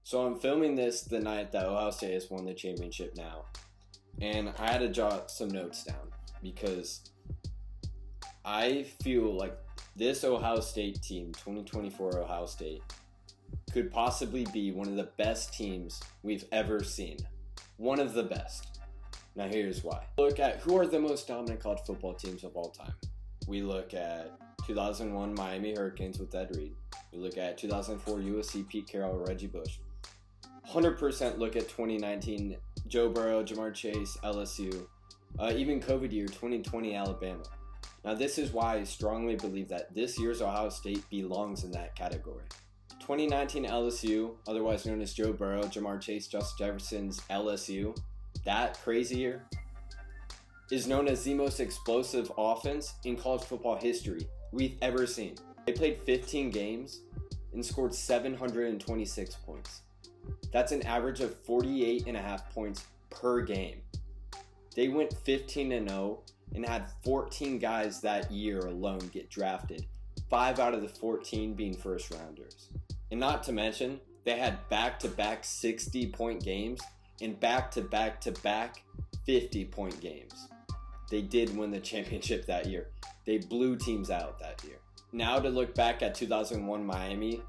So I'm filming this the night that Ohio State has won the championship now. And I had to jot some notes down because I feel like this Ohio State team, 2024 Ohio State, could possibly be one of the best teams we've ever seen. One of the best. Now here's why. Look at who are the most dominant college football teams of all time. We look at 2001 Miami Hurricanes with Ed Reed. We look at 2004 USC Pete Carroll, Reggie Bush. 100% look at 2019 Joe Burrow, Jamar Chase, LSU. Even COVID year 2020 Alabama. Now this is why I strongly believe that this year's Ohio State belongs in that category. 2019 LSU, otherwise known as Joe Burrow, Jamar Chase, Justin Jefferson's LSU, that crazy year, is known as the most explosive offense in college football history we've ever seen. They played 15 games and scored 726 points. That's an average of 48.5 points per game. They went 15-0 and had 14 guys that year alone get drafted, 5 out of the 14 being first rounders. And not to mention, they had back-to-back 60-point games and back-to-back-to-back 50-point games. They did win the championship that year. They blew teams out that year. Now to look back at 2001 Miami,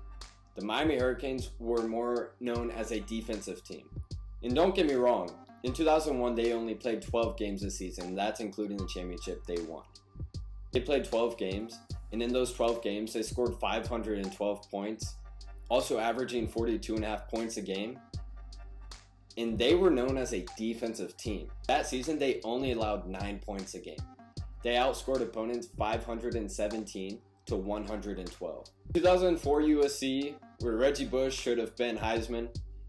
the Miami Hurricanes were more known as a defensive team. And don't get me wrong, in 2001 they only played 12 games this season. That's including the championship they won. They played 12 games, and in those 12 games they scored 512 points, also averaging 42.5 points a game. And they were known as a defensive team. That season they only allowed 9 points a game. They outscored opponents 517 to 112. 2004 USC, where Reggie Bush should have been Heisman,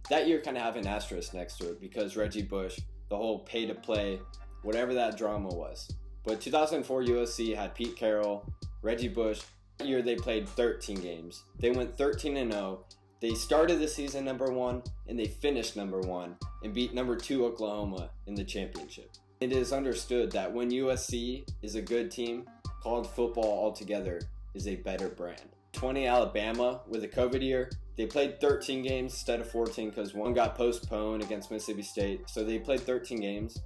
that year kind of have an asterisk next to it because Reggie Bush, the whole pay to play, whatever that drama was. But 2004 USC had Pete Carroll, Reggie Bush. That year they played 13 games. They went 13-0. They started the season number 1 and they finished number 1 and beat number 2 Oklahoma in the championship. It is understood that when USC is a good team, college football altogether is a better brand. 20 Alabama with a COVID year, they played 13 games instead of 14 because one got postponed against Mississippi State. So they played 13 games.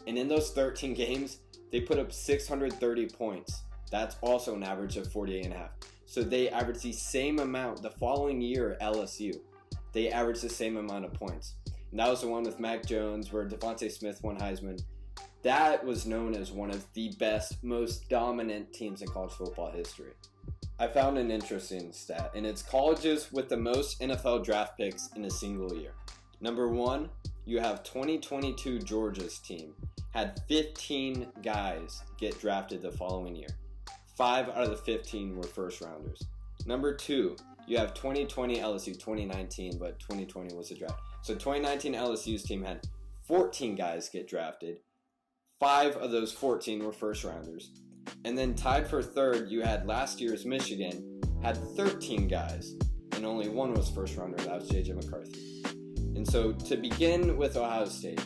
And in those 13 games, they put up 630 points. That's also an average of 48.5. So they averaged the same amount the following year at LSU. They averaged the same amount of points. And that was the one with Mac Jones where Devontae Smith won Heisman. That was known as one of the best, most dominant teams in college football history. I found an interesting stat, and it's colleges with the most NFL draft picks in a single year. Number 1, you have 2022 Georgia's team. Had 15 guys get drafted the following year. 5 out of the 15 were first rounders. Number 2, you have 2020 LSU, 2019, but 2020 was a draft. So 2019 LSU's team had 14 guys get drafted. 5 of those 14 were first rounders. And then tied for third, you had last year's Michigan, had 13 guys, and only 1 was first rounder. That was J.J. McCarthy. And so to begin with Ohio State,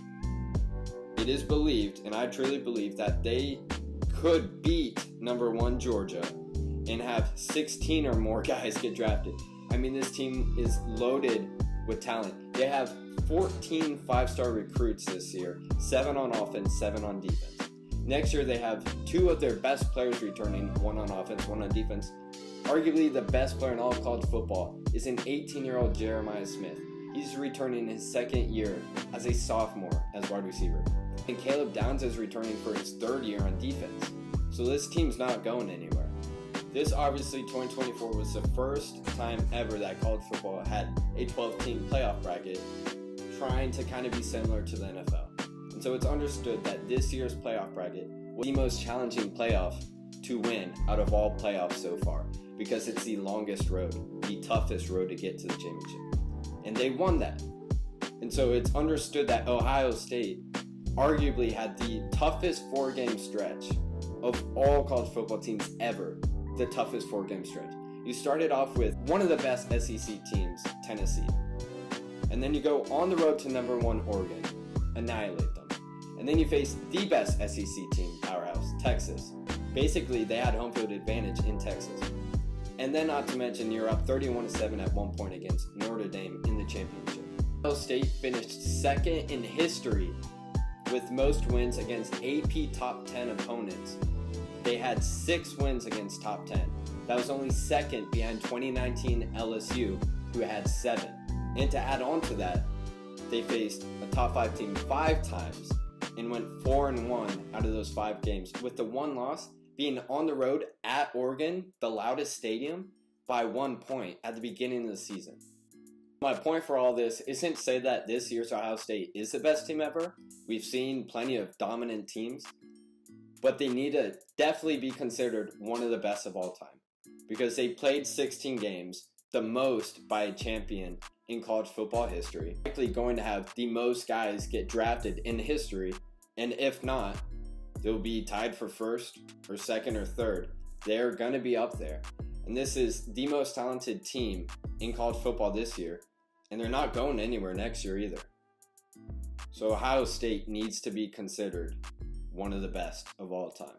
it is believed, and I truly believe, that they could beat number 1 Georgia and have 16 or more guys get drafted. I mean, this team is loaded with talent. They have 14 5-star recruits this year, 7 on offense, 7 on defense. Next year, they have 2 of their best players returning, 1 on offense, 1 on defense. Arguably the best player in all of college football is an 18-year-old Jeremiah Smith. He's returning his second year as a sophomore as wide receiver. And Caleb Downs is returning for his 3rd year on defense. So this team's not going anywhere. This obviously 2024 was the first time ever that college football had a 12-team playoff bracket, trying to kind of be similar to the NFL. And so it's understood that this year's playoff bracket was the most challenging playoff to win out of all playoffs so far because it's the longest road, the toughest road to get to the championship. And they won that. And so it's understood that Ohio State arguably had the toughest 4-game stretch of all college football teams ever, the toughest 4-game stretch. You started off with one of the best SEC teams, Tennessee. And then you go on the road to number 1 Oregon, annihilate them. And then you face the best SEC team, powerhouse, Texas. Basically, they had home field advantage in Texas. And then not to mention, you're up 31-7 at one point against Notre Dame in the championship. Ohio State finished second in history with most wins against AP top 10 opponents. They had 6 wins against top 10. That was only second behind 2019 LSU, who had 7. And to add on to that, they faced a top 5 team 5 times and went 4-1 out of those 5 games, with the one loss being on the road at Oregon, the loudest stadium, by 1 point at the beginning of the season. My point for all this isn't to say that this year's Ohio State is the best team ever. We've seen plenty of dominant teams, but they need to definitely be considered one of the best of all time because they played 16 games, the most by a champion in college football history. Likely going to have the most guys get drafted in history, and if not, they'll be tied for first or second or third. They're going to be up there. And this is the most talented team in college football this year, and they're not going anywhere next year either. So Ohio State needs to be considered one of the best of all time.